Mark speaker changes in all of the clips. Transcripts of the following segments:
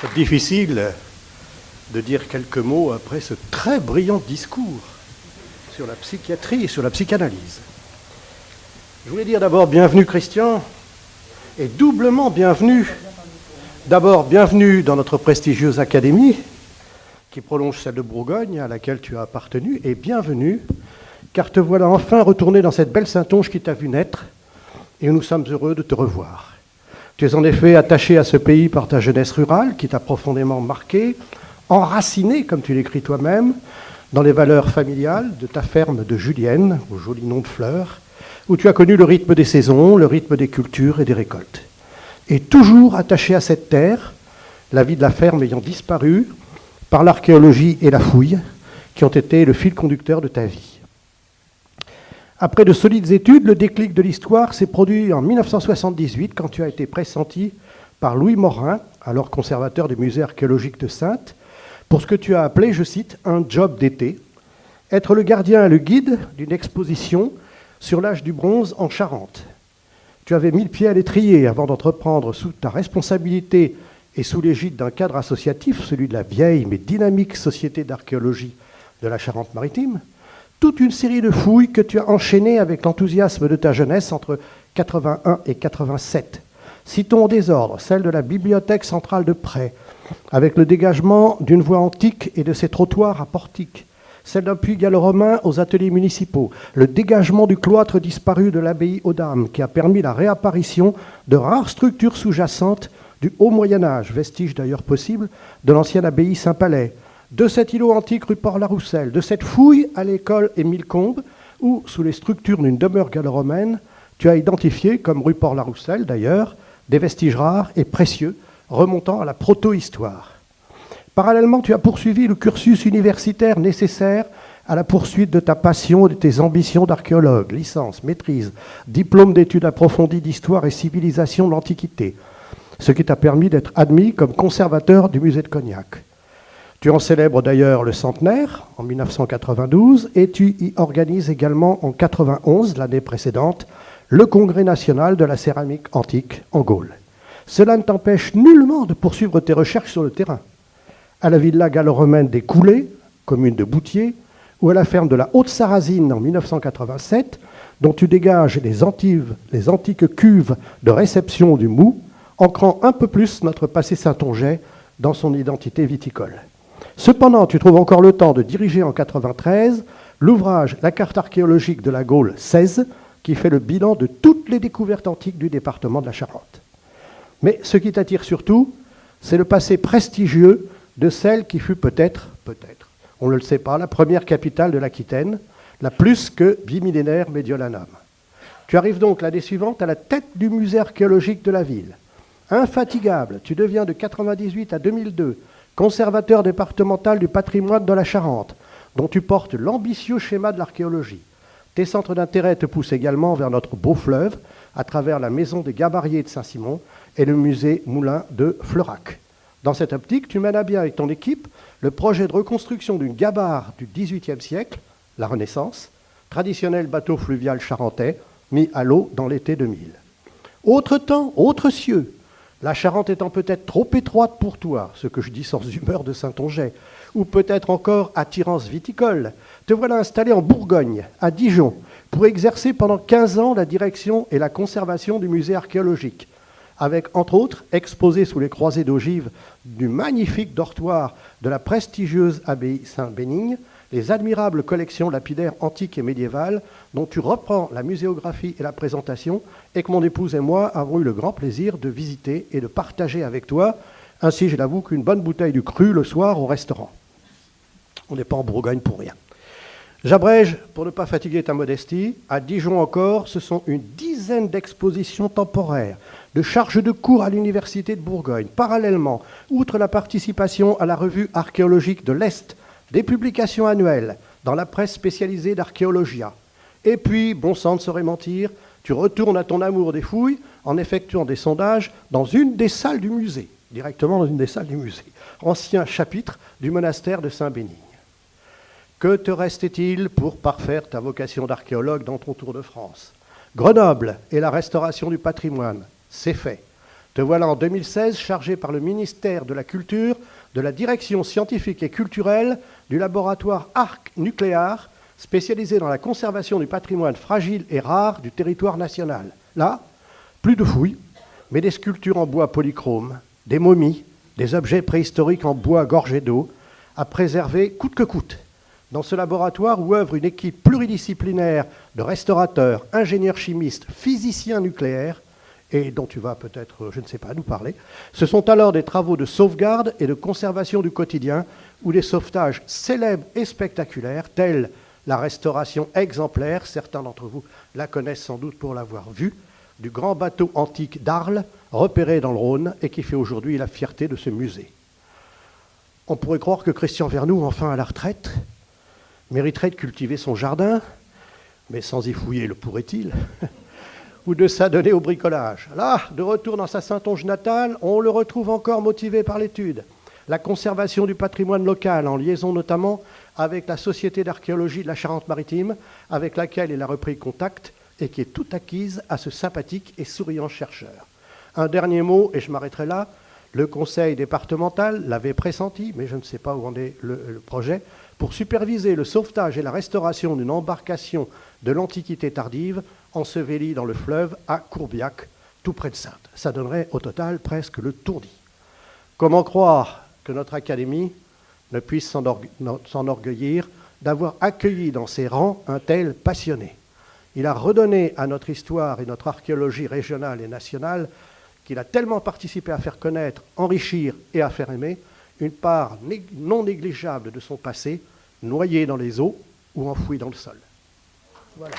Speaker 1: C'est difficile de dire quelques mots après ce très brillant discours sur la psychiatrie et sur la psychanalyse. Je voulais dire d'abord bienvenue Christian, et doublement bienvenue. D'abord bienvenue dans notre prestigieuse académie, qui prolonge celle de Bourgogne, à laquelle tu as appartenu, et bienvenue, car te voilà enfin retourné dans cette belle Saintonge qui t'a vu naître, et nous sommes heureux de te revoir. Tu es en effet attaché à ce pays par ta jeunesse rurale, qui t'a profondément marqué, enraciné, comme tu l'écris toi-même, dans les valeurs familiales de ta ferme de Julienne, au joli nom de fleurs, où tu as connu le rythme des saisons, le rythme des cultures et des récoltes. Et toujours attaché à cette terre, la vie de la ferme ayant disparu par l'archéologie et la fouille, qui ont été le fil conducteur de ta vie. Après de solides études, le déclic de l'histoire s'est produit en 1978, quand tu as été pressenti par Louis Morin, alors conservateur du musée archéologique de Saintes, pour ce que tu as appelé, je cite, un job d'été, être le gardien et le guide d'une exposition sur l'âge du bronze en Charente. Tu avais mis le pied à l'étrier avant d'entreprendre sous ta responsabilité et sous l'égide d'un cadre associatif, celui de la vieille mais dynamique Société d'archéologie de la Charente-Maritime, toute une série de fouilles que tu as enchaînées avec l'enthousiasme de ta jeunesse entre 81 et 87. Citons en désordre celle de la bibliothèque centrale de Près, avec le dégagement d'une voie antique et de ses trottoirs à portiques, celle d'un puits gallo-romain aux ateliers municipaux, le dégagement du cloître disparu de l'abbaye aux Dames, qui a permis la réapparition de rares structures sous-jacentes du haut Moyen-Âge, vestige d'ailleurs possible de l'ancienne abbaye Saint-Palais, de cet îlot antique rue Port-la-Rousselle, de cette fouille à l'école Émile Combes, où, sous les structures d'une demeure gallo-romaine, tu as identifié, comme rue Port-la-Rousselle d'ailleurs, des vestiges rares et précieux remontant à la proto-histoire. Parallèlement, tu as poursuivi le cursus universitaire nécessaire à la poursuite de ta passion et de tes ambitions d'archéologue, licence, maîtrise, diplôme d'études approfondies d'histoire et civilisation de l'Antiquité, ce qui t'a permis d'être admis comme conservateur du musée de Cognac. Tu en célèbres d'ailleurs le centenaire en 1992 et tu y organises également en 91, l'année précédente, le Congrès national de la céramique antique en Gaule. Cela ne t'empêche nullement de poursuivre tes recherches sur le terrain. À la villa gallo-romaine des Coulées, commune de Boutier, ou à la ferme de la Haute-Sarrazine en 1987, dont tu dégages les antiques cuves de réception du Mou, ancrant un peu plus notre passé saintongeais dans son identité viticole. Cependant, tu trouves encore le temps de diriger en 1993 l'ouvrage La carte archéologique de la Gaule 16, qui fait le bilan de toutes les découvertes antiques du département de la Charente. Mais ce qui t'attire surtout, c'est le passé prestigieux de celle qui fut peut-être, on ne le sait pas, la première capitale de l'Aquitaine, la plus que bimillénaire Mediolanum. Tu arrives donc l'année suivante à la tête du musée archéologique de la ville. Infatigable, tu deviens de 1998 à 2002 conservateur départemental du patrimoine de la Charente, dont tu portes l'ambitieux schéma de l'archéologie. Tes centres d'intérêt te poussent également vers notre beau fleuve, à travers la maison des Gabariers de Saint-Simon et le musée Moulin de Fleurac. Dans cette optique, tu mènes à bien avec ton équipe le projet de reconstruction d'une gabarre du XVIIIe siècle, la Renaissance, traditionnel bateau fluvial charentais, mis à l'eau dans l'été 2000. Autre temps, autre cieux, la Charente étant peut-être trop étroite pour toi, ce que je dis sans humeur de Saintongeais, ou peut-être encore attirance viticole, te voilà installé en Bourgogne, à Dijon, pour exercer pendant 15 ans la direction et la conservation du musée archéologique, avec, entre autres, exposé sous les croisées d'ogives du magnifique dortoir de la prestigieuse abbaye Saint-Bénigne, les admirables collections lapidaires antiques et médiévales dont tu reprends la muséographie et la présentation et que mon épouse et moi avons eu le grand plaisir de visiter et de partager avec toi. Ainsi, je l'avoue, qu'une bonne bouteille du cru le soir au restaurant. On n'est pas en Bourgogne pour rien. J'abrège, pour ne pas fatiguer ta modestie, à Dijon encore, ce sont une dizaine d'expositions temporaires, de charges de cours à l'Université de Bourgogne. Parallèlement, outre la participation à la revue archéologique de l'Est, des publications annuelles dans la presse spécialisée d'Archéologia. Et puis, bon sang ne saurait mentir, tu retournes à ton amour des fouilles en effectuant des sondages dans une des salles du musée, directement dans une des salles du musée, ancien chapitre du monastère de Saint-Bénigne. Que te restait-il pour parfaire ta vocation d'archéologue dans ton tour de France ? Grenoble et la restauration du patrimoine, c'est fait. Te voilà en 2016 chargé par le ministère de la Culture de la direction scientifique et culturelle du laboratoire Arc Nucléaire, spécialisé dans la conservation du patrimoine fragile et rare du territoire national. Là, plus de fouilles, mais des sculptures en bois polychrome, des momies, des objets préhistoriques en bois gorgés d'eau, à préserver coûte que coûte. Dans ce laboratoire où œuvre une équipe pluridisciplinaire de restaurateurs, ingénieurs chimistes, physiciens nucléaires, et dont tu vas peut-être, je ne sais pas, nous parler, ce sont alors des travaux de sauvegarde et de conservation du quotidien ou des sauvetages célèbres et spectaculaires, tels la restauration exemplaire, certains d'entre vous la connaissent sans doute pour l'avoir vue, du grand bateau antique d'Arles, repéré dans le Rhône et qui fait aujourd'hui la fierté de ce musée. On pourrait croire que Christian Vernou, enfin à la retraite, mériterait de cultiver son jardin, mais sans y fouiller le pourrait-il, ou de s'adonner au bricolage. Là, de retour dans sa Saintonge natale, on le retrouve encore motivé par l'étude. La conservation du patrimoine local, en liaison notamment avec la Société d'archéologie de la Charente-Maritime, avec laquelle il a repris contact et qui est tout acquise à ce sympathique et souriant chercheur. Un dernier mot, et je m'arrêterai là. Le conseil départemental l'avait pressenti, mais je ne sais pas où en est le projet, pour superviser le sauvetage et la restauration d'une embarcation de l'Antiquité tardive ensevelie dans le fleuve à Courbiac, tout près de Saintes. Ça donnerait au total presque le tourdi. Comment croire que notre académie ne puisse s'enorgueillir d'avoir accueilli dans ses rangs un tel passionné? Il a redonné à notre histoire et notre archéologie régionale et nationale, qu'il a tellement participé à faire connaître, enrichir et à faire aimer, une part non négligeable de son passé, noyée dans les eaux ou enfouie dans le sol. Voilà.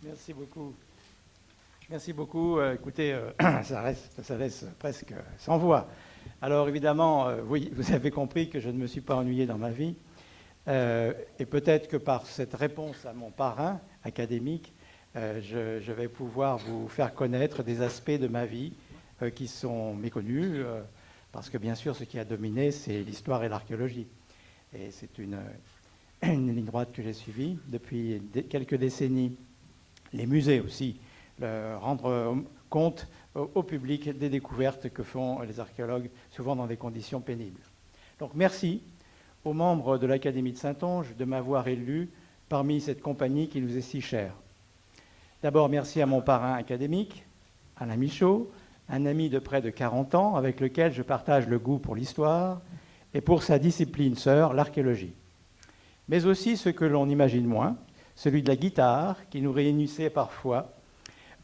Speaker 2: Merci beaucoup. Merci beaucoup. Écoutez, ça laisse presque sans voix. Alors évidemment, oui, vous avez compris que je ne me suis pas ennuyé dans ma vie. Et peut-être que par cette réponse à mon parrain académique, je vais pouvoir vous faire connaître des aspects de ma vie qui sont méconnus, parce que bien sûr, ce qui a dominé, c'est l'histoire et l'archéologie. Et c'est une ligne droite que j'ai suivie depuis quelques décennies. Les musées aussi, rendre compte au public des découvertes que font les archéologues, souvent dans des conditions pénibles. Donc merci aux membres de l'Académie de Saintonge de m'avoir élu parmi cette compagnie qui nous est si chère. D'abord, merci à mon parrain académique, Alain Michaud, un ami de près de 40 ans avec lequel je partage le goût pour l'histoire et pour sa discipline sœur, l'archéologie. Mais aussi ce que l'on imagine moins, celui de la guitare qui nous réunissait parfois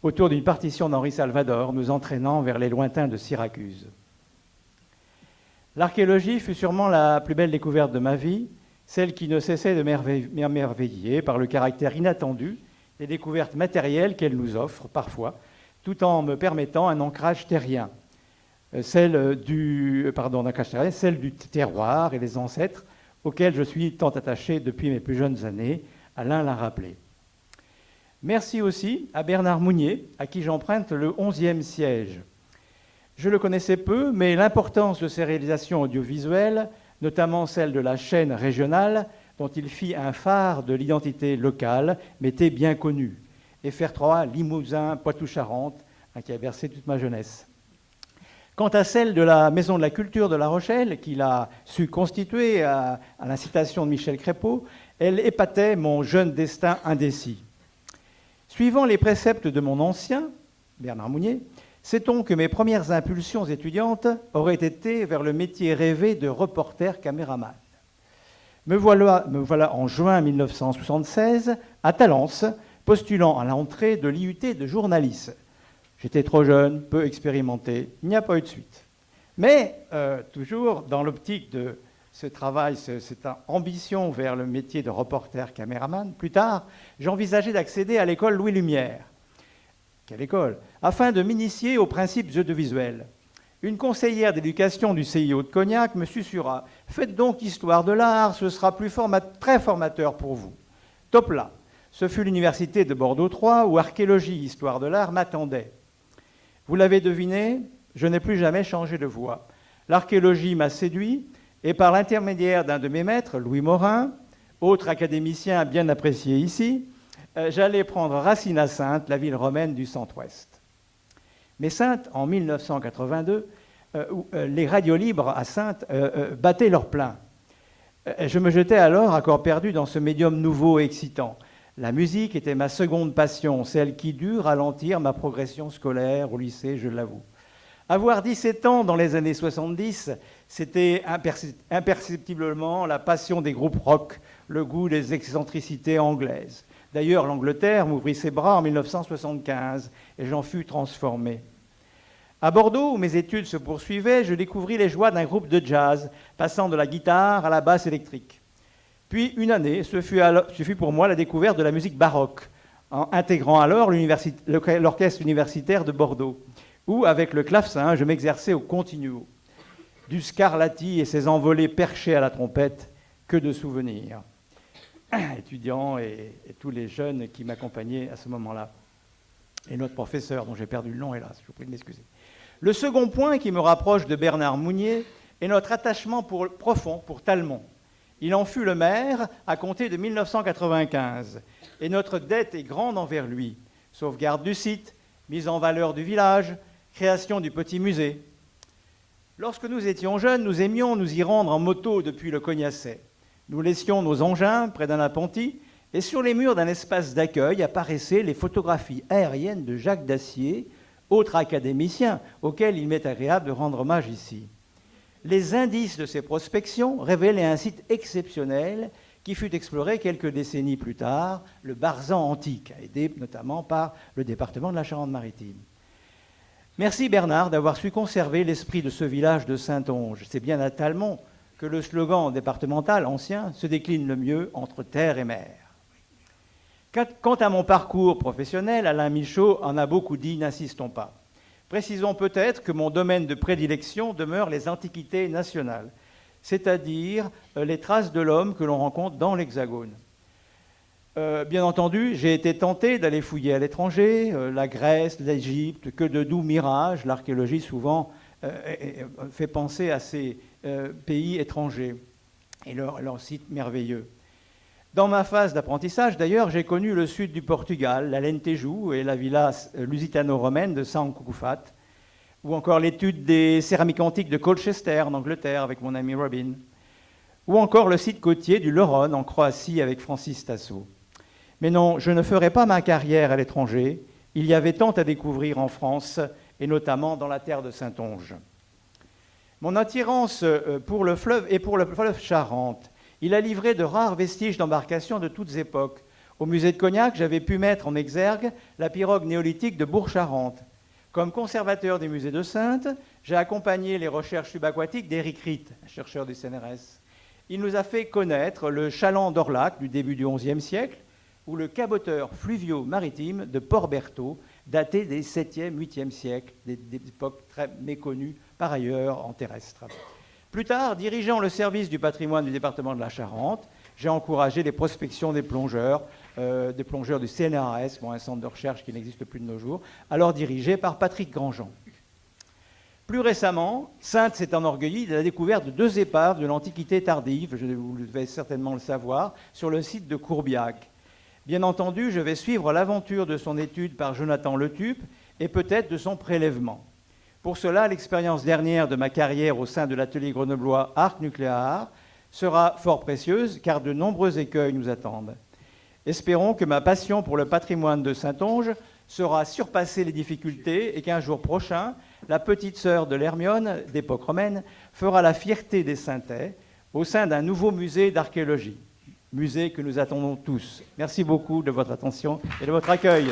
Speaker 2: autour d'une partition d'Henri Salvador, nous entraînant vers les lointains de Syracuse. L'archéologie fut sûrement la plus belle découverte de ma vie, celle qui ne cessait de m'émerveiller par le caractère inattendu des découvertes matérielles qu'elle nous offre parfois, tout en me permettant un ancrage terrien, celle du terroir et des ancêtres auxquels je suis tant attaché depuis mes plus jeunes années. Alain l'a rappelé. Merci aussi à Bernard Mounier, à qui j'emprunte le 11e siège. Je le connaissais peu, mais l'importance de ses réalisations audiovisuelles, notamment celle de la chaîne régionale, dont il fit un phare de l'identité locale, m'était bien connu. FR3, Limousin, Poitou-Charentes, qui a bercé toute ma jeunesse. Quant à celle de la Maison de la Culture de La Rochelle, qu'il a su constituer à l'incitation de Michel Crépeau, elle épatait mon jeune destin indécis. Suivant les préceptes de mon ancien, Bernard Mounier, sait-on que mes premières impulsions étudiantes auraient été vers le métier rêvé de reporter caméraman. Me voilà en juin 1976 à Talence, postulant à l'entrée de l'IUT de journalisme. J'étais trop jeune, peu expérimenté, il n'y a pas eu de suite. Mais toujours dans l'optique de ce travail, cette ambition vers le métier de reporter caméraman, plus tard, j'envisageais d'accéder à l'école Louis Lumière. Quelle école? Afin de m'initier aux principes audiovisuels. Une conseillère d'éducation du CIO de Cognac me susurra « Faites donc histoire de l'art, ce sera très formateur pour vous. » Top là. Ce fut l'université de Bordeaux 3 où archéologie, histoire de l'art m'attendait. Vous l'avez deviné, je n'ai plus jamais changé de voie. L'archéologie m'a séduit et par l'intermédiaire d'un de mes maîtres, Louis Morin, autre académicien bien apprécié ici, j'allais prendre racine à Saintes, la ville romaine du centre-ouest. Mais Saintes, en 1982, les radios libres à Saintes battaient leur plein. Je me jetais alors à corps perdu dans ce médium nouveau et excitant. La musique était ma seconde passion, celle qui dut ralentir ma progression scolaire au lycée, je l'avoue. Avoir 17 ans dans les années 70, c'était imperceptiblement la passion des groupes rock, le goût des excentricités anglaises. D'ailleurs, l'Angleterre m'ouvrit ses bras en 1975 et j'en fus transformé. À Bordeaux, où mes études se poursuivaient, je découvris les joies d'un groupe de jazz, passant de la guitare à la basse électrique. Puis, une année, ce fut pour moi la découverte de la musique baroque, en intégrant alors l'orchestre universitaire de Bordeaux, où, avec le clavecin, je m'exerçais au continuo. Du Scarlatti et ses envolées perchées à la trompette, que de souvenirs. Étudiants et tous les jeunes qui m'accompagnaient à ce moment-là. Et notre professeur, dont j'ai perdu le nom, hélas, je vous prie de m'excuser. Le second point qui me rapproche de Bernard Mounier est notre attachement profond pour Talmont. Il en fut le maire à compter de 1995, et notre dette est grande envers lui. Sauvegarde du site, mise en valeur du village, création du petit musée. Lorsque nous étions jeunes, nous aimions nous y rendre en moto depuis le Cognacet. Nous laissions nos engins près d'un appentis, et sur les murs d'un espace d'accueil apparaissaient les photographies aériennes de Jacques Dacier, autre académicien auquel il m'est agréable de rendre hommage ici. Les indices de ces prospections révélaient un site exceptionnel qui fut exploré quelques décennies plus tard, le Barzan antique, aidé notamment par le département de la Charente-Maritime. Merci Bernard d'avoir su conserver l'esprit de ce village de Saintonge. C'est bien à Talmont que le slogan départemental ancien se décline le mieux entre terre et mer. Quant à mon parcours professionnel, Alain Michaud en a beaucoup dit, n'insistons pas. Précisons peut-être que mon domaine de prédilection demeure les antiquités nationales, c'est-à-dire les traces de l'homme que l'on rencontre dans l'Hexagone. Bien entendu, j'ai été tenté d'aller fouiller à l'étranger, la Grèce, l'Égypte, que de doux mirages. L'archéologie souvent fait penser à ces pays étrangers et leurs sites merveilleux. Dans ma phase d'apprentissage, d'ailleurs, j'ai connu le sud du Portugal, l'Alentejo et la villa lusitano-romaine de San Cucufat, ou encore l'étude des céramiques antiques de Colchester en Angleterre avec mon ami Robin, ou encore le site côtier du Leron en Croatie avec Francis Tasso. Mais non, je ne ferai pas ma carrière à l'étranger. Il y avait tant à découvrir en France, et notamment dans la terre de Saintonge. Mon attirance pour le fleuve et pour le fleuve Charente, il a livré de rares vestiges d'embarcations de toutes époques. Au musée de Cognac, j'avais pu mettre en exergue la pirogue néolithique de Bourg-Charente. Comme conservateur des musées de Saintes, j'ai accompagné les recherches subaquatiques d'Éric Ritt, chercheur du CNRS. Il nous a fait connaître le chaland d'Orlac du début du XIe siècle ou le caboteur fluvio-maritime de Port-Berthaud, daté des 7e, 8e siècles, des époques très méconnues par ailleurs en terrestre. Plus tard, dirigeant le service du patrimoine du département de la Charente, j'ai encouragé les prospections des plongeurs du CNRS, un centre de recherche qui n'existe plus de nos jours, alors dirigé par Patrick Grandjean. Plus récemment, Saintes s'est enorgueillie de la découverte de 2 épaves de l'Antiquité tardive, vous devez certainement le savoir, sur le site de Courbiac. Bien entendu, je vais suivre l'aventure de son étude par Jonathan Letup et peut-être de son prélèvement. Pour cela, l'expérience dernière de ma carrière au sein de l'atelier grenoblois Arc Nucléaire sera fort précieuse car de nombreux écueils nous attendent. Espérons que ma passion pour le patrimoine de Saintonge saura surpasser les difficultés et qu'un jour prochain, la petite sœur de l'Hermione, d'époque romaine, fera la fierté des Saintais au sein d'un nouveau musée d'archéologie. Musée que nous attendons tous. Merci beaucoup de votre attention et de votre accueil.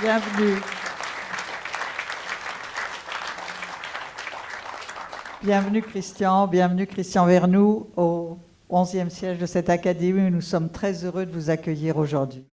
Speaker 3: Bienvenue. Bienvenue Christian Vernoux au 11e siège de cette académie. Nous sommes très heureux de vous accueillir aujourd'hui.